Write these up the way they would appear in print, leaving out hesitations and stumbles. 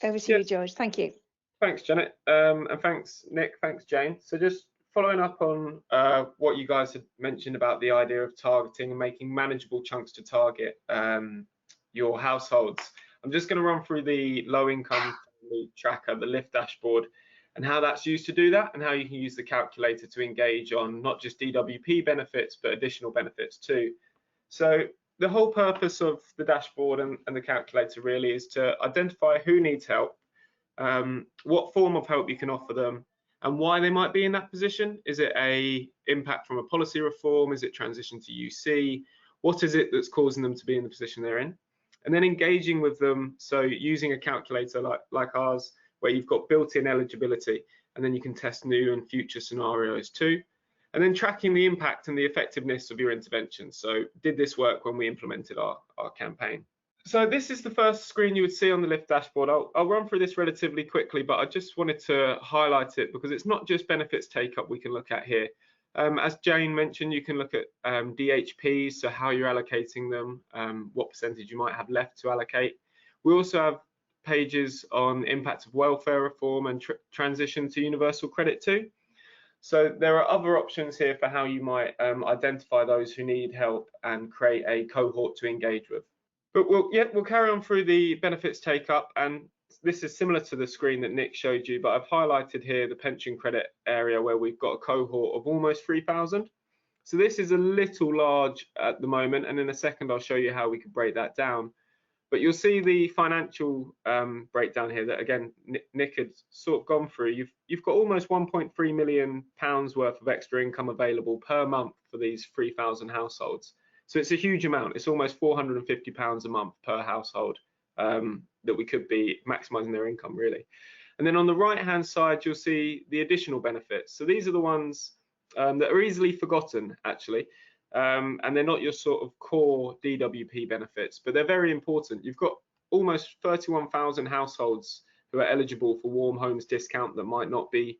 Over to you, George. Thank you. Thanks, Janet, and thanks, Nick. Thanks, Jane. So just following up on what you guys had mentioned about the idea of targeting and making manageable chunks to target your households. I'm just going to run through the low income tracker, the LIFT dashboard, and how that's used to do that, and how you can use the calculator to engage on not just DWP benefits, but additional benefits too. So the whole purpose of the dashboard and the calculator really is to identify who needs help, what form of help you can offer them, and why they might be in that position. Is it a impact from a policy reform? Is it transition to UC? What is it that's causing them to be in the position they're in? And then engaging with them, so using a calculator like ours, where you've got built-in eligibility, and then you can test new and future scenarios too. And then tracking the impact and the effectiveness of your intervention. So did this work when we implemented our campaign? So this is the first screen you would see on the LIFT dashboard. I'll run through this relatively quickly, but I just wanted to highlight it because it's not just benefits take up we can look at here. As Jane mentioned, you can look at DHPs, so how you're allocating them, what percentage you might have left to allocate. We also have pages on impact of welfare reform and transition to universal credit too. So there are other options here for how you might identify those who need help and create a cohort to engage with. But we'll carry on through the benefits take up, and this is similar to the screen that Nick showed you, but I've highlighted here the pension credit area where we've got a cohort of almost 3,000. So this is a little large at the moment, and in a second I'll show you how we can break that down. But you'll see the financial breakdown here that again Nick had sort of gone through. You've got almost 1.3 million pounds worth of extra income available per month for these 3,000 households. So it's a huge amount. It's almost £450 a month per household that we could be maximising their income really. And then on the right hand side you'll see the additional benefits. So these are the ones that are easily forgotten actually. And they're not your sort of core DWP benefits, but they're very important. You've got almost 31,000 households who are eligible for Warm Homes discount that might not be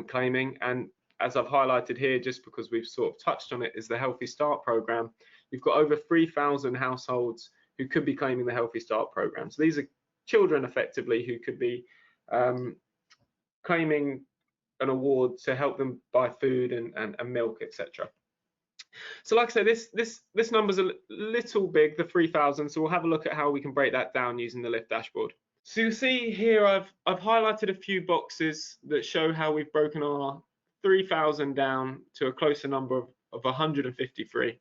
claiming. And as I've highlighted here, just because we've sort of touched on it, is the Healthy Start programme. You've got over 3,000 households who could be claiming the Healthy Start programme. So these are children effectively who could be claiming an award to help them buy food and milk, etc. So like I say, this number's a little big, the 3,000, so we'll have a look at how we can break that down using the LIFT dashboard. So you'll see here I've highlighted a few boxes that show how we've broken our 3,000 down to a closer number of 153.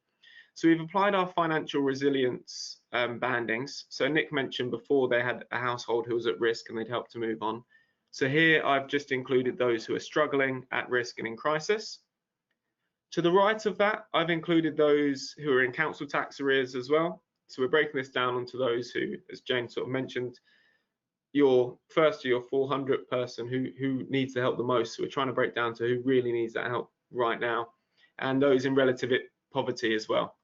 So we've applied our financial resilience bandings. So Nick mentioned before they had a household who was at risk and they'd help to move on. So here I've just included those who are struggling, at risk and in crisis. To the right of that, I've included those who are in council tax arrears as well. So we're breaking this down onto those who, as Jane sort of mentioned, your 400 person who needs the help the most. So we're trying to break down to who really needs that help right now, and those in relative poverty as well.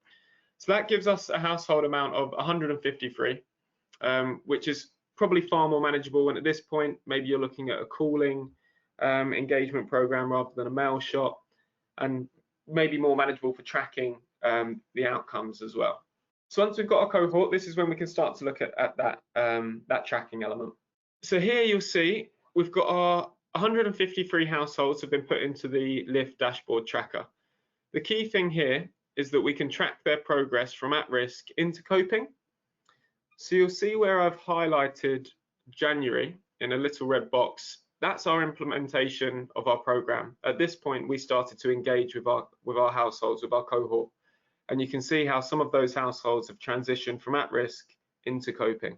So that gives us a household amount of 153, which is probably far more manageable. And at this point, maybe you're looking at a calling engagement program rather than a mail shot, and maybe more manageable for tracking the outcomes as well. So once we've got our cohort, this is when we can start to look at that tracking element. So here you'll see we've got our 153 households have been put into the LIFT dashboard tracker. The key thing here is that we can track their progress from at risk into coping. So you'll see where I've highlighted January in a little red box. That's our implementation of our program. At this point, we started to engage with our households, with our cohort. And you can see how some of those households have transitioned from at risk into coping.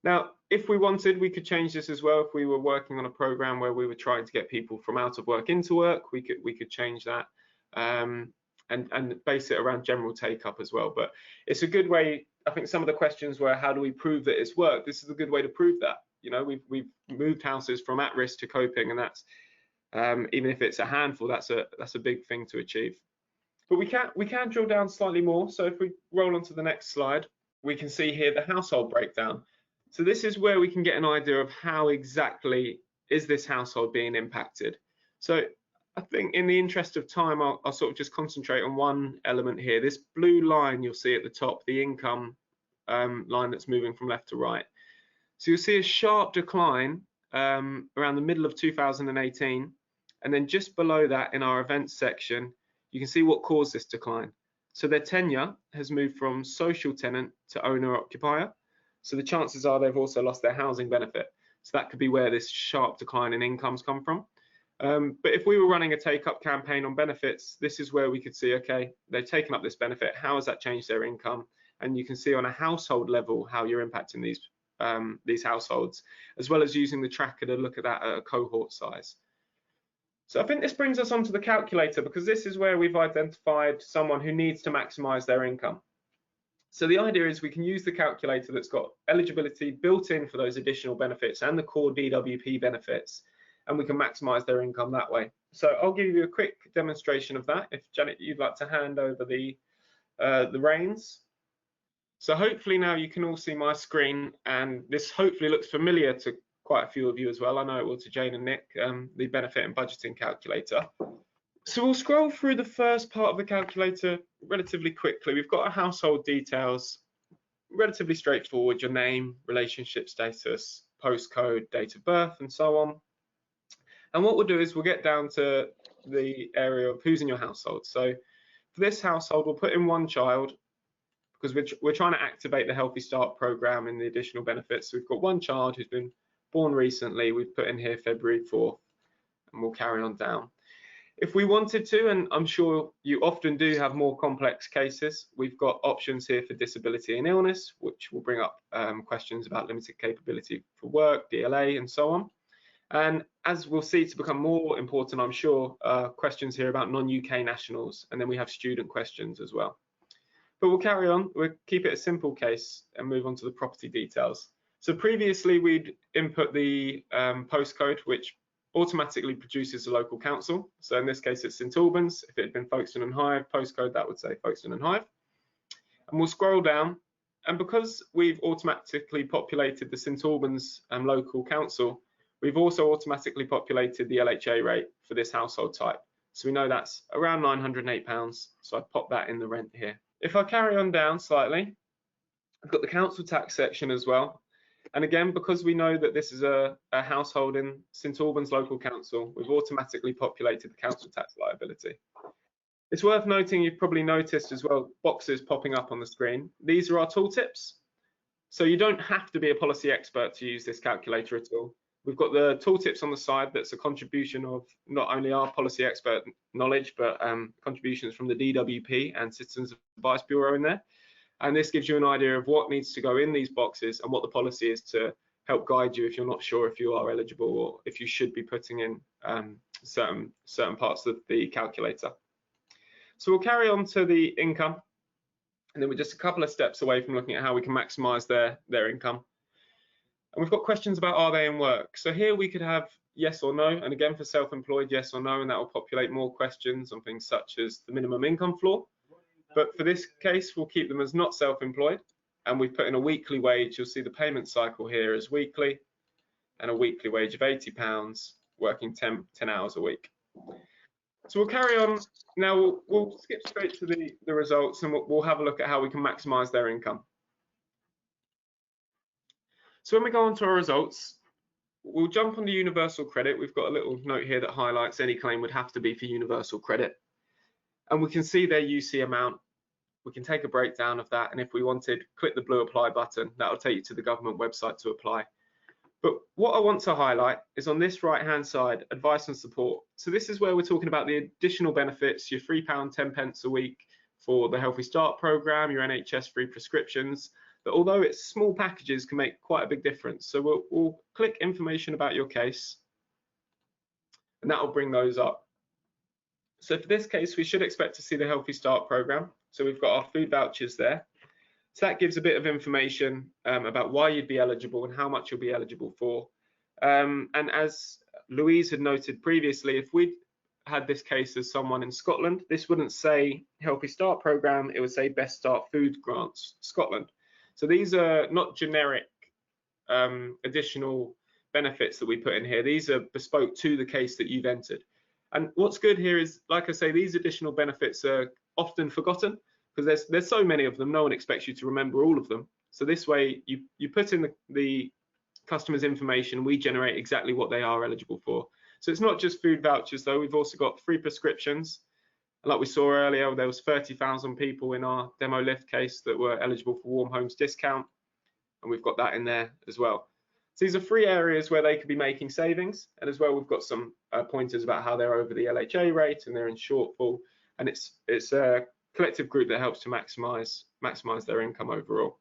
Now, if we wanted, we could change this as well. If we were working on a program where we were trying to get people from out of work into work, we could change that and base it around general take up as well. But it's a good way. I think some of the questions were, how do we prove that it's worked? This is a good way to prove that. You know, we've moved houses from at risk to coping, and that's even if it's a handful, that's a big thing to achieve. But we can drill down slightly more. So if we roll on to the next slide, we can see here the household breakdown. So this is where we can get an idea of how exactly is this household being impacted. So I think in the interest of time, I'll sort of just concentrate on one element here. This blue line you'll see at the top, the income line that's moving from left to right. So you'll see a sharp decline around the middle of 2018, and then just below that in our events section, you can see what caused this decline. So their tenure has moved from social tenant to owner occupier. So the chances are they've also lost their housing benefit. So that could be where this sharp decline in incomes come from. But if we were running a take-up campaign on benefits, this is where we could see, okay, they've taken up this benefit. How has that changed their income? And you can see on a household level how you're impacting these households, as well as using the tracker to look at that at a cohort size. So I think this brings us onto the calculator, because this is where we've identified someone who needs to maximize their income. So the idea is we can use the calculator that's got eligibility built in for those additional benefits and the core DWP benefits, and we can maximize their income that way. So I'll give you a quick demonstration of that. If Janet, you'd like to hand over the reins. So hopefully now you can all see my screen, and this hopefully looks familiar to quite a few of you as well. I know it will to Jane and Nick, the benefit and budgeting calculator. So we'll scroll through the first part of the calculator relatively quickly. We've got our household details, relatively straightforward, your name, relationship status, postcode, date of birth, and so on. And what we'll do is we'll get down to the area of who's in your household. So for this household, we'll put in one child, because we're trying to activate the Healthy Start program and the additional benefits. So we've got one child who's been born recently. We've put in here February 4th, and we'll carry on down. If we wanted to, and I'm sure you often do have more complex cases, we've got options here for disability and illness, which will bring up questions about limited capability for work, DLA, and so on. And as we'll see to become more important, I'm sure, questions here about non-UK nationals, and then we have student questions as well. But we'll carry on, we'll keep it a simple case and move on to the property details. So previously we'd input the postcode, which automatically produces the local council. So in this case it's St Albans. If it had been Folkestone and Hythe postcode, that would say Folkestone and Hythe. And we'll scroll down, and because we've automatically populated the St Albans local council, we've also automatically populated the LHA rate for this household type. So we know that's around £908, so I pop that in the rent here. If I carry on down slightly, I've got the council tax section as well. And again, because we know that this is a household in St Albans Local Council, we've automatically populated the council tax liability. It's worth noting, you've probably noticed as well, boxes popping up on the screen. These are our tooltips. So you don't have to be a policy expert to use this calculator at all. We've got the tooltips on the side. That's a contribution of not only our policy expert knowledge, but contributions from the DWP and Citizens Advice Bureau in there. And this gives you an idea of what needs to go in these boxes and what the policy is to help guide you if you're not sure if you are eligible or if you should be putting in certain parts of the calculator. So we'll carry on to the income, and then we're just a couple of steps away from looking at how we can maximize their income. And we've got questions about, are they in work? So here we could have yes or no, and again for self-employed, yes or no, and that will populate more questions on things such as the minimum income floor. But for this case, we'll keep them as not self-employed, and we've put in a weekly wage. You'll see the payment cycle here is weekly, and a weekly wage of £80, working 10 hours a week. So we'll carry on. Now we'll skip straight to the results, and we'll have a look at how we can maximise their income. So when we go on to our results, we'll jump on the universal credit. We've got a little note here that highlights any claim would have to be for universal credit. And we can see their UC amount. We can take a breakdown of that, and if we wanted, click the blue apply button. That'll take you to the government website to apply. But what I want to highlight is on this right-hand side, advice and support. So this is where we're talking about the additional benefits, your £3.10 a week for the Healthy Start programme, your NHS free prescriptions, that although it's small packages can make quite a big difference. So we'll click information about your case, and that will bring those up. So for this case, we should expect to see the Healthy Start programme. So we've got our food vouchers there. So that gives a bit of information about why you'd be eligible and how much you'll be eligible for. And as Louise had noted previously, if we'd had this case as someone in Scotland, this wouldn't say Healthy Start programme, it would say Best Start Food Grants Scotland. So these are not generic additional benefits that we put in here. These are bespoke to the case that you've entered. And what's good here is, like I say, these additional benefits are often forgotten because there's so many of them. No one expects you to remember all of them. So this way, you put in the customers' information, we generate exactly what they are eligible for. So it's not just food vouchers though, we've also got free prescriptions. Like we saw earlier, there was 30,000 people in our demo lift case that were eligible for Warm Homes discount, and we've got that in there as well. So these are 3 areas where they could be making savings, and as well we've got some pointers about how they're over the LHA rate and they're in shortfall, and it's a collective group that helps to maximise their income overall.